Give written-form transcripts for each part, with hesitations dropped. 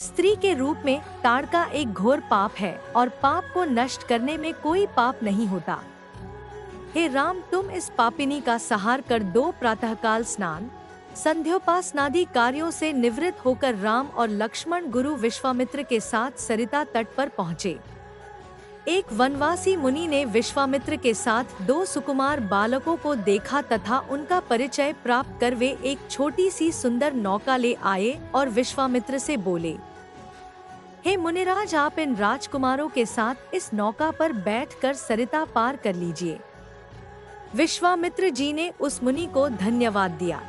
स्त्री के रूप में ताड़का एक घोर पाप है और पाप को नष्ट करने में कोई पाप नहीं होता। हे राम, तुम इस पापिनी का संहार कर दो। प्रातःकाल स्नान संध्योपासनादि कार्यों से निवृत्त होकर राम और लक्ष्मण गुरु विश्वामित्र के साथ सरिता तट पर पहुँचे। एक वनवासी मुनि ने विश्वामित्र के साथ दो सुकुमार बालकों को देखा तथा उनका परिचय प्राप्त कर वे एक छोटी सी सुंदर नौका ले आए और विश्वामित्र से बोले, हे मुनिराज, आप इन राजकुमारों के साथ इस नौका पर बैठकर सरिता पार कर लीजिए। विश्वामित्र जी ने उस मुनि को धन्यवाद दिया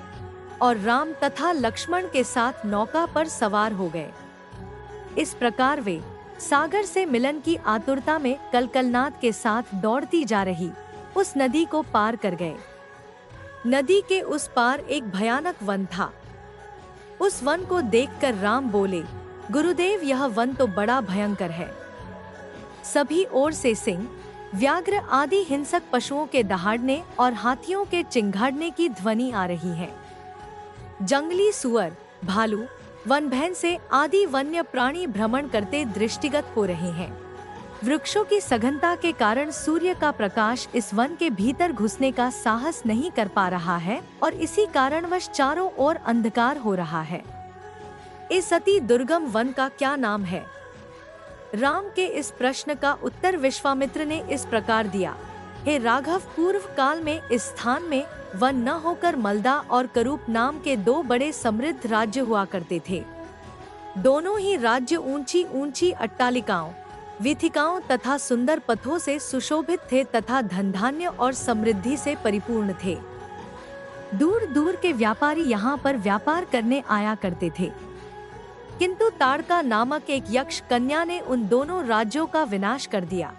और राम तथा लक्ष्मण के साथ नौका पर सवार हो गए। इस प्रकार वे सागर से मिलन की आतुरता में कलकलनाद के साथ दौड़ती जा रही उस नदी को पार कर गए। नदी के उस पार एक भयानक वन था। उस वन को देखकर राम बोले, गुरुदेव, यह वन तो बड़ा भयंकर है। सभी ओर से सिंह, व्याघ्र आदि हिंसक पशुओं के दहाड़ने और हाथियों के चिंघाड़ने की ध्वनि आ रही है। जंगली सुअर, भालू, वन भैंसे आदि वन्य प्राणी भ्रमण करते दृष्टिगत हो रहे हैं। वृक्षों की सघनता के कारण सूर्य का प्रकाश इस वन के भीतर घुसने का साहस नहीं कर पा रहा है और इसी कारणवश चारों ओर अंधकार हो रहा है। इस अति दुर्गम वन का क्या नाम है? राम के इस प्रश्न का उत्तर विश्वामित्र ने इस प्रकार दिया, हे राघव, पूर्व काल में इस स्थान में वन न होकर मलदा और करूप नाम के दो बड़े समृद्ध राज्य हुआ करते थे। दोनों ही राज्य ऊंची ऊंची अट्टालिकाओं, वीथिकाओं तथा सुंदर पथों से सुशोभित थे तथा धन धान्य और समृद्धि से परिपूर्ण थे। दूर दूर के व्यापारी यहाँ पर व्यापार करने आया करते थे। किंतु ताड़का नामक एक यक्ष कन्या ने उन दोनों राज्यों का विनाश कर दिया।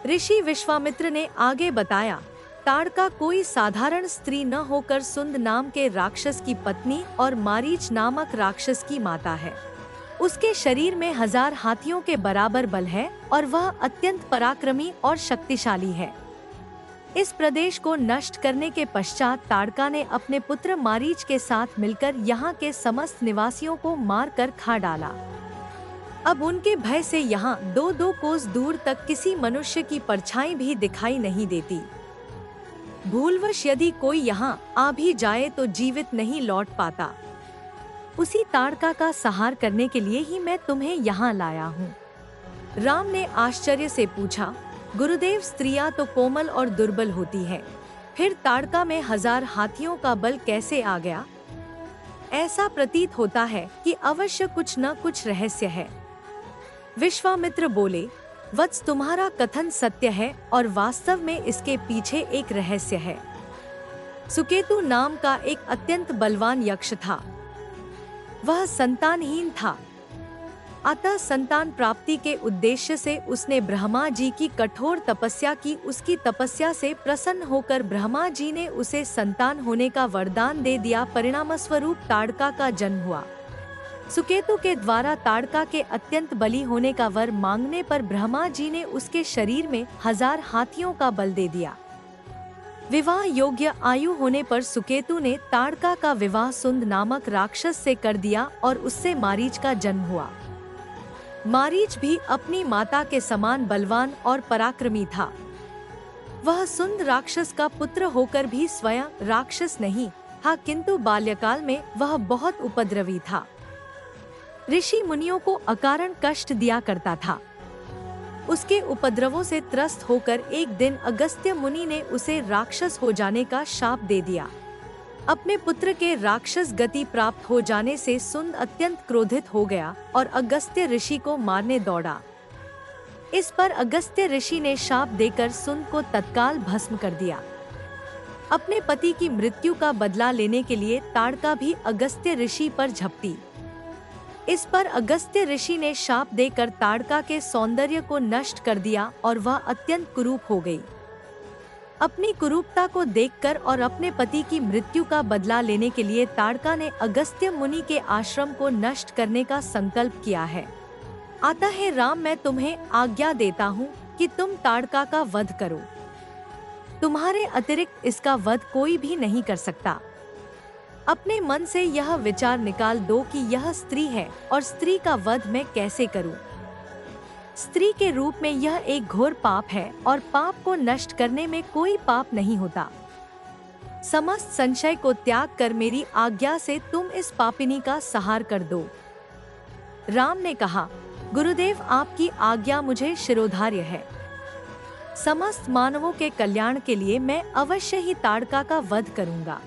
ऋषि विश्वामित्र ने आगे बताया, ताड़का कोई साधारण स्त्री न होकर सुंद नाम के राक्षस की पत्नी और मारीच नामक राक्षस की माता है। उसके शरीर में 1000 हाथियों के बराबर बल है और वह अत्यंत पराक्रमी और शक्तिशाली है। इस प्रदेश को नष्ट करने के पश्चात ताड़का ने अपने पुत्र मारीच के साथ मिलकर यहाँ के समस्त निवासियों को मारकर खा डाला। अब उनके भय से यहाँ 2-2 कोस दूर तक किसी मनुष्य की परछाई भी दिखाई नहीं देती। भूलवश यदि कोई यहाँ आ भी जाए तो जीवित नहीं लौट पाता। उसी ताड़का का संहार करने के लिए ही मैं तुम्हें यहाँ लाया हूँ। राम ने आश्चर्य से पूछा, गुरुदेव, स्त्रियां तो कोमल और दुर्बल होती हैं, फिर ताड़का में 1000 हाथियों का बल कैसे आ गया? ऐसा प्रतीत होता है कि अवश्य कुछ न कुछ रहस्य है। विश्वामित्र बोले, वत्स, तुम्हारा कथन सत्य है और वास्तव में इसके पीछे एक रहस्य है। सुकेतु नाम का एक अत्यंत बलवान यक्ष था। वह संतानहीन था। अतः संतान प्राप्ति के उद्देश्य से उसने ब्रह्मा जी की कठोर तपस्या की। उसकी तपस्या से प्रसन्न होकर ब्रह्मा जी ने उसे संतान होने का वरदान दे दिया। परिणामस्वरूप ताड़का का जन्म हुआ। सुकेतु के द्वारा ताड़का के अत्यंत बली होने का वर मांगने पर ब्रह्मा जी ने उसके शरीर में 1000 हाथियों का बल दे दिया। विवाह योग्य आयु होने पर सुकेतु ने ताड़का का विवाह सुंद नामक राक्षस से कर दिया और उससे मारीच का जन्म हुआ। मारीच भी अपनी माता के समान बलवान और पराक्रमी था। वह सुंद राक्षस का पुत्र होकर भी स्वयं राक्षस नहीं था, किंतु बाल्यकाल में वह बहुत उपद्रवी था। ऋषि मुनियों को अकारण कष्ट दिया करता था। उसके उपद्रवों से त्रस्त होकर एक दिन अगस्त्य मुनि ने उसे राक्षस हो जाने का शाप दे दिया। अपने पुत्र के राक्षस गति प्राप्त हो जाने से सुंद अत्यंत क्रोधित हो गया और अगस्त्य ऋषि को मारने दौड़ा। इस पर अगस्त्य ऋषि ने शाप देकर सुंद को तत्काल भस्म कर दिया। अपने पति की मृत्यु का बदला लेने के लिए ताड़का भी अगस्त्य ऋषि पर झपटी। इस पर अगस्त्य ऋषि ने शाप देकर ताड़का के सौंदर्य को नष्ट कर दिया और वह अत्यंत कुरूप हो गई। अपनी कुरूपता को देखकर और अपने पति की मृत्यु का बदला लेने के लिए ताड़का ने अगस्त्य मुनि के आश्रम को नष्ट करने का संकल्प किया है। अतः हे राम, मैं तुम्हें आज्ञा देता हूँ कि तुम ताड़का का वध करो। तुम्हारे अतिरिक्त इसका वध कोई भी नहीं कर सकता। अपने मन से यह विचार निकाल दो कि यह स्त्री है और स्त्री का वध मैं कैसे करूं। स्त्री के रूप में यह एक घोर पाप है और पाप को नष्ट करने में कोई पाप नहीं होता। समस्त संशय को त्याग कर मेरी आज्ञा से तुम इस पापिनी का संहार कर दो। राम ने कहा, गुरुदेव आपकी आज्ञा मुझे शिरोधार्य है। समस्त मानवों के कल्याण के लिए मैं अवश्य ही ताड़का का वध करूंगा।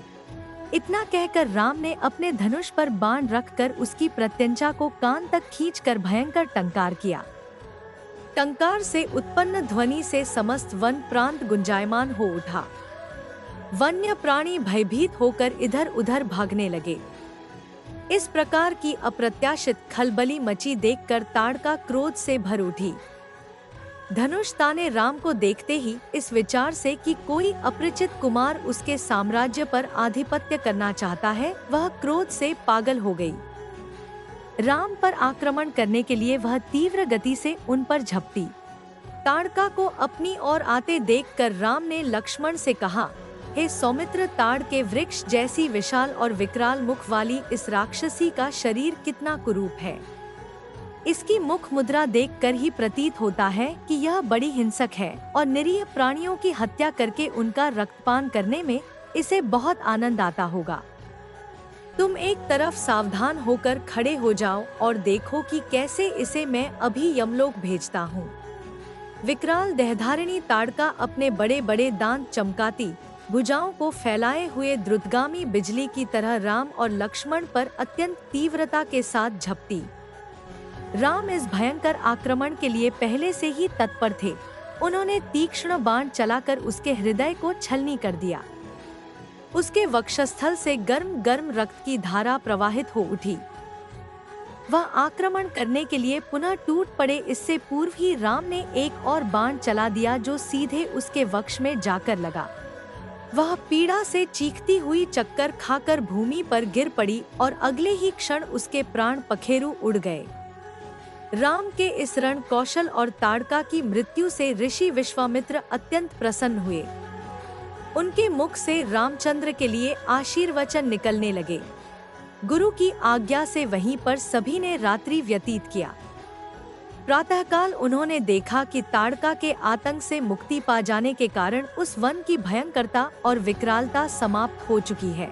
इतना कहकर राम ने अपने धनुष पर बाण रखकर उसकी प्रत्यंचा को कान तक खींचकर भयंकर टंकार किया। टंकार से उत्पन्न ध्वनि से समस्त वन प्रांत गुंजायमान हो उठा। वन्य प्राणी भयभीत होकर इधर उधर भागने लगे। इस प्रकार की अप्रत्याशित खलबली मची देखकर ताड़का क्रोध से भर उठी। धनुष ताने राम को देखते ही इस विचार से कि कोई अपरिचित कुमार उसके साम्राज्य पर आधिपत्य करना चाहता है, वह क्रोध से पागल हो गई। राम पर आक्रमण करने के लिए वह तीव्र गति से उन पर झपटी। ताड़का को अपनी ओर आते देखकर राम ने लक्ष्मण से कहा, हे सौमित्र, ताड़ के वृक्ष जैसी विशाल और विकराल मुख वाली इस राक्षसी का शरीर कितना कुरूप है। इसकी मुख मुद्रा देखकर ही प्रतीत होता है कि यह बड़ी हिंसक है और निरीह प्राणियों की हत्या करके उनका रक्तपान करने में इसे बहुत आनंद आता होगा। तुम एक तरफ सावधान होकर खड़े हो जाओ और देखो कि कैसे इसे मैं अभी यमलोक भेजता हूँ। विकराल देहधारिणी ताड़का अपने बड़े बड़े दांत चमकाती, भुजाओं को फैलाए हुए द्रुतगामी बिजली की तरह राम और लक्ष्मण पर अत्यंत तीव्रता के साथ झपटी। राम इस भयंकर आक्रमण के लिए पहले से ही तत्पर थे। उन्होंने तीक्ष्ण बाण चलाकर उसके हृदय को छलनी कर दिया। उसके वक्षस्थल से गर्म गर्म रक्त की धारा प्रवाहित हो उठी। वह आक्रमण करने के लिए पुनः टूट पड़े, इससे पूर्व ही राम ने एक और बाण चला दिया जो सीधे उसके वक्ष में जाकर लगा। वह पीड़ा से चीखती हुई चक्कर खाकर भूमि पर गिर पड़ी और अगले ही क्षण उसके प्राण पखेरु उड़ गए। राम के इस रण कौशल और ताड़का की मृत्यु से ऋषि विश्वामित्र अत्यंत प्रसन्न हुए। उनके मुख से रामचंद्र के लिए आशीर्वचन निकलने लगे। गुरु की आज्ञा से वहीं पर सभी ने रात्रि व्यतीत किया। प्रातःकाल उन्होंने देखा कि ताड़का के आतंक से मुक्ति पा जाने के कारण उस वन की भयंकरता और विकरालता समाप्त हो चुकी है।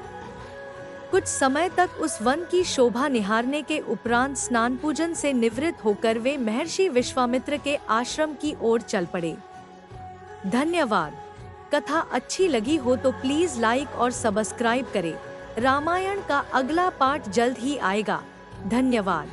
कुछ समय तक उस वन की शोभा निहारने के उपरांत स्नान पूजन से निवृत्त होकर वे महर्षि विश्वामित्र के आश्रम की ओर चल पड़े। धन्यवाद। कथा अच्छी लगी हो तो प्लीज लाइक और सब्सक्राइब करें। रामायण का अगला पार्ट जल्द ही आएगा। धन्यवाद।